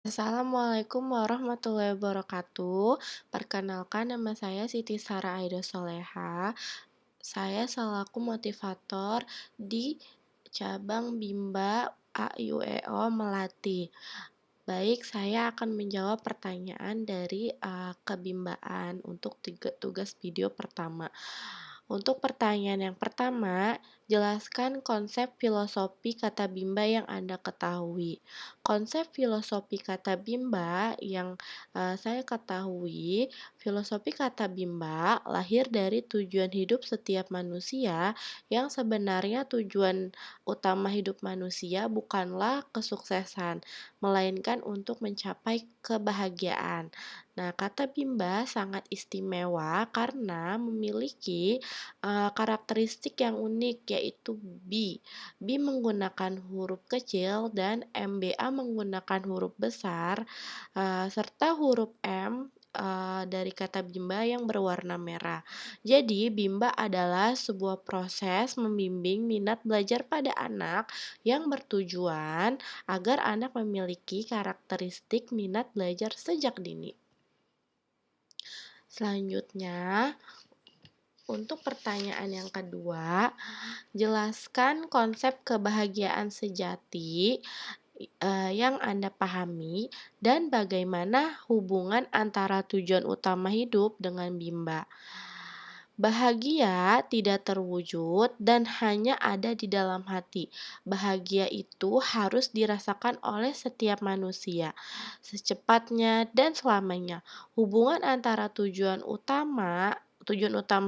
Assalamualaikum warahmatullahi wabarakatuh. Perkenalkan nama saya Siti Sara Aida Soleha. Saya selaku motivator di cabang Bimba AYUEO Melati. Baik, saya akan menjawab pertanyaan dari kebimbaan untuk tugas video pertama. Untuk pertanyaan yang pertama, jelaskan konsep filosofi kata bimba yang Anda ketahui. Konsep filosofi kata bimba yang saya ketahui, filosofi kata bimba lahir dari tujuan hidup setiap manusia yang sebenarnya tujuan utama hidup manusia bukanlah kesuksesan, melainkan untuk mencapai kebahagiaan. Nah, kata bimba sangat istimewa karena memiliki karakteristik yang unik yaitu B. B menggunakan huruf kecil dan MBA menggunakan huruf besar serta huruf M dari kata bimba yang berwarna merah. Jadi, bimba adalah sebuah proses membimbing minat belajar pada anak yang bertujuan agar anak memiliki karakteristik minat belajar sejak dini. Selanjutnya, untuk pertanyaan yang kedua, jelaskan konsep kebahagiaan sejati yang Anda pahami dan bagaimana hubungan antara tujuan utama hidup dengan bimba. Bahagia tidak terwujud dan hanya ada di dalam hati. Bahagia itu harus dirasakan oleh setiap manusia, secepatnya dan selamanya. Hubungan antara tujuan utama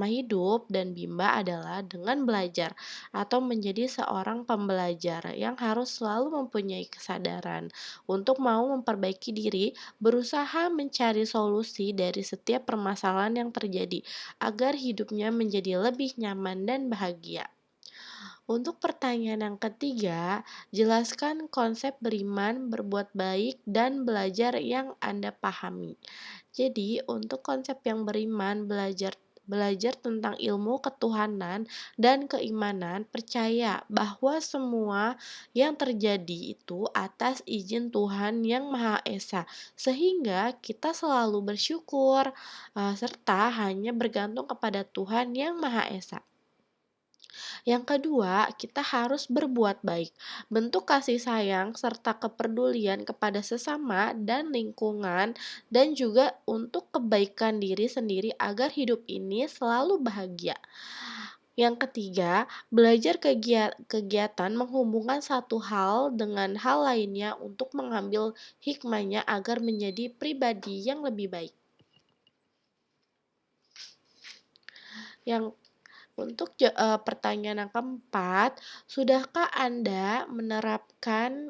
hidup dan bimba adalah dengan belajar atau menjadi seorang pembelajar yang harus selalu mempunyai kesadaran untuk mau memperbaiki diri, berusaha mencari solusi dari setiap permasalahan yang terjadi agar hidupnya menjadi lebih nyaman dan bahagia. Untuk pertanyaan yang ketiga, jelaskan konsep beriman, berbuat baik, dan belajar yang Anda pahami. Jadi, untuk konsep yang beriman, belajar tentang ilmu ketuhanan dan keimanan, percaya bahwa semua yang terjadi itu atas izin Tuhan yang Maha Esa, sehingga kita selalu bersyukur serta hanya bergantung kepada Tuhan yang Maha Esa. Yang kedua, kita harus berbuat baik. Bentuk kasih sayang serta kepedulian kepada sesama dan lingkungan dan juga untuk kebaikan diri sendiri agar hidup ini selalu bahagia. Yang ketiga, belajar kegiatan menghubungkan satu hal dengan hal lainnya untuk mengambil hikmahnya agar menjadi pribadi yang lebih baik. Yang pertanyaan yang keempat, sudahkah Anda menerapkan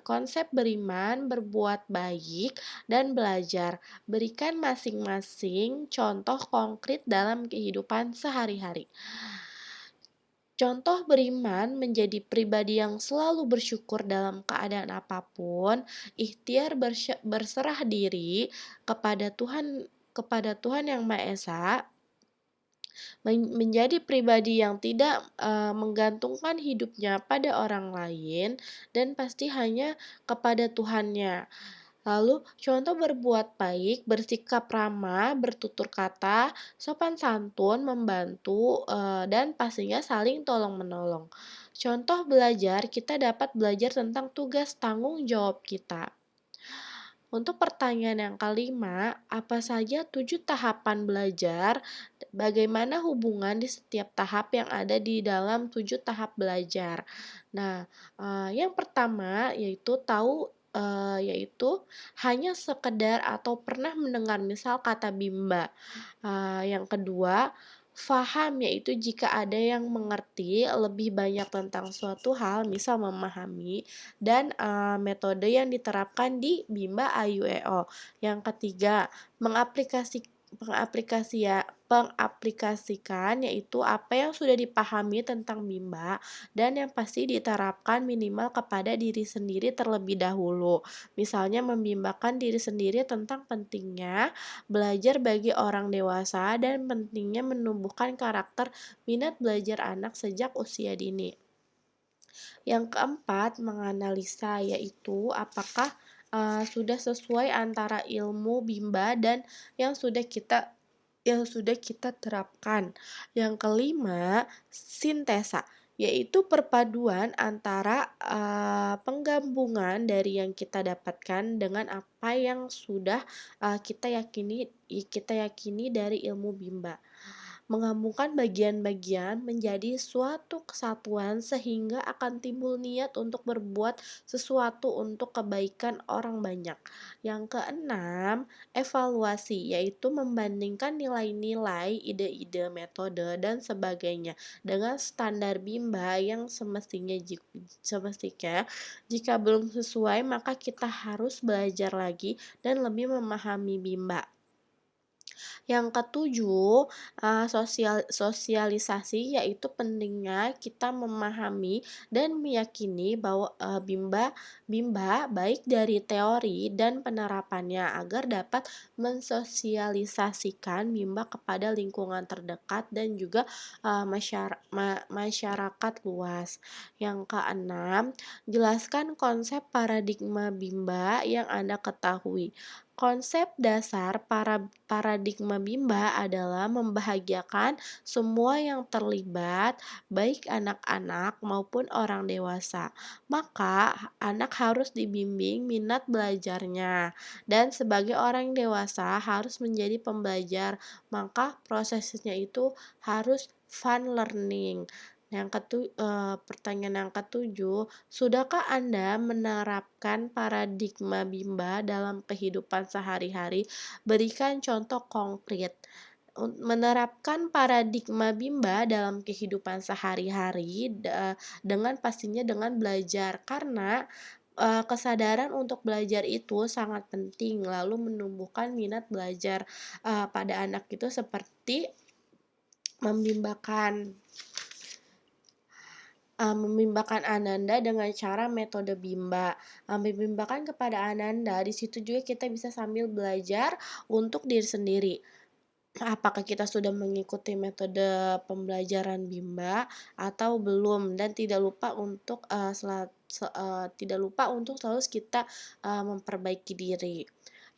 konsep beriman, berbuat baik, dan belajar? Berikan masing-masing contoh konkret dalam kehidupan sehari-hari. Contoh beriman menjadi pribadi yang selalu bersyukur dalam keadaan apapun, ikhtiar berserah diri kepada Tuhan Yang Maha Esa, menjadi pribadi yang tidak menggantungkan hidupnya pada orang lain dan pasti hanya kepada Tuhannya. Lalu, contoh berbuat baik, bersikap ramah, bertutur kata, sopan santun, membantu, dan pastinya saling tolong-menolong. Contoh belajar, kita dapat belajar tentang tugas tanggung jawab kita. Untuk pertanyaan yang kelima, apa saja 7 tahapan belajar? Bagaimana hubungan di setiap tahap yang ada di dalam 7 tahap belajar? Nah, yang pertama yaitu hanya sekedar atau pernah mendengar misal kata bimba. Yang kedua, faham yaitu jika ada yang mengerti lebih banyak tentang suatu hal, misal memahami, dan metode yang diterapkan di Bimba AYUEO. Yang ketiga, pengaplikasikan, yaitu apa yang sudah dipahami tentang Bimba dan yang pasti diterapkan minimal kepada diri sendiri terlebih dahulu. Misalnya membimbakan diri sendiri tentang pentingnya belajar bagi orang dewasa dan pentingnya menumbuhkan karakter minat belajar anak sejak usia dini. Yang keempat, menganalisa, yaitu apakah sudah sesuai antara ilmu Bimba dan yang sudah kita terapkan. Yang kelima, sintesa, yaitu perpaduan antara penggabungan dari yang kita dapatkan dengan apa yang sudah kita yakini dari ilmu Bimba. Menggabungkan bagian-bagian menjadi suatu kesatuan sehingga akan timbul niat untuk berbuat sesuatu untuk kebaikan orang banyak. Yang keenam, evaluasi, yaitu membandingkan nilai-nilai, ide-ide, metode, dan sebagainya dengan standar Bimba yang semestinya jika belum sesuai maka kita harus belajar lagi dan lebih memahami Bimba. Yang ketujuh, sosialisasi, yaitu pentingnya kita memahami dan meyakini bahwa Bimba baik dari teori dan penerapannya agar dapat mensosialisasikan Bimba kepada lingkungan terdekat dan juga masyarakat luas. Yang keenam, jelaskan konsep paradigma Bimba yang Anda ketahui. Konsep dasar paradigma Bimba adalah membahagiakan semua yang terlibat, baik anak-anak maupun orang dewasa. Maka, anak harus dibimbing minat belajarnya, dan sebagai orang dewasa harus menjadi pembelajar. Maka, prosesnya itu harus fun learning. Pertanyaan yang ketujuh, sudahkah Anda menerapkan paradigma Bimba dalam kehidupan sehari-hari? Berikan contoh konkret. Menerapkan paradigma Bimba dalam kehidupan sehari-hari dengan belajar, karena kesadaran untuk belajar itu sangat penting, lalu menumbuhkan minat belajar pada anak itu seperti membimbakan Ananda dengan cara metode Bimba. Membimbakan kepada Ananda, di situ juga kita bisa sambil belajar untuk diri sendiri. Apakah kita sudah mengikuti metode pembelajaran Bimba atau belum, dan tidak lupa untuk selalu kita memperbaiki diri.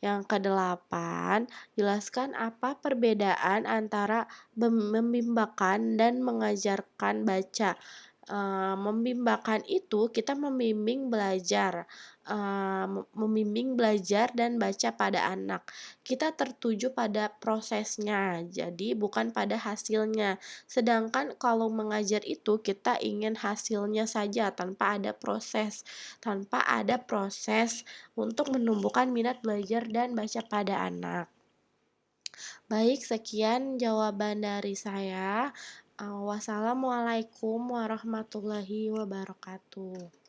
Yang kedelapan, jelaskan apa perbedaan antara membimbakan dan mengajarkan baca. Membimbakan itu kita membimbing belajar dan baca pada anak. Kita tertuju pada prosesnya, jadi bukan pada hasilnya. Sedangkan kalau mengajar itu kita ingin hasilnya saja tanpa ada proses untuk menumbuhkan minat belajar dan baca pada anak. Baik, sekian jawaban dari saya. Wassalamualaikum warahmatullahi wabarakatuh.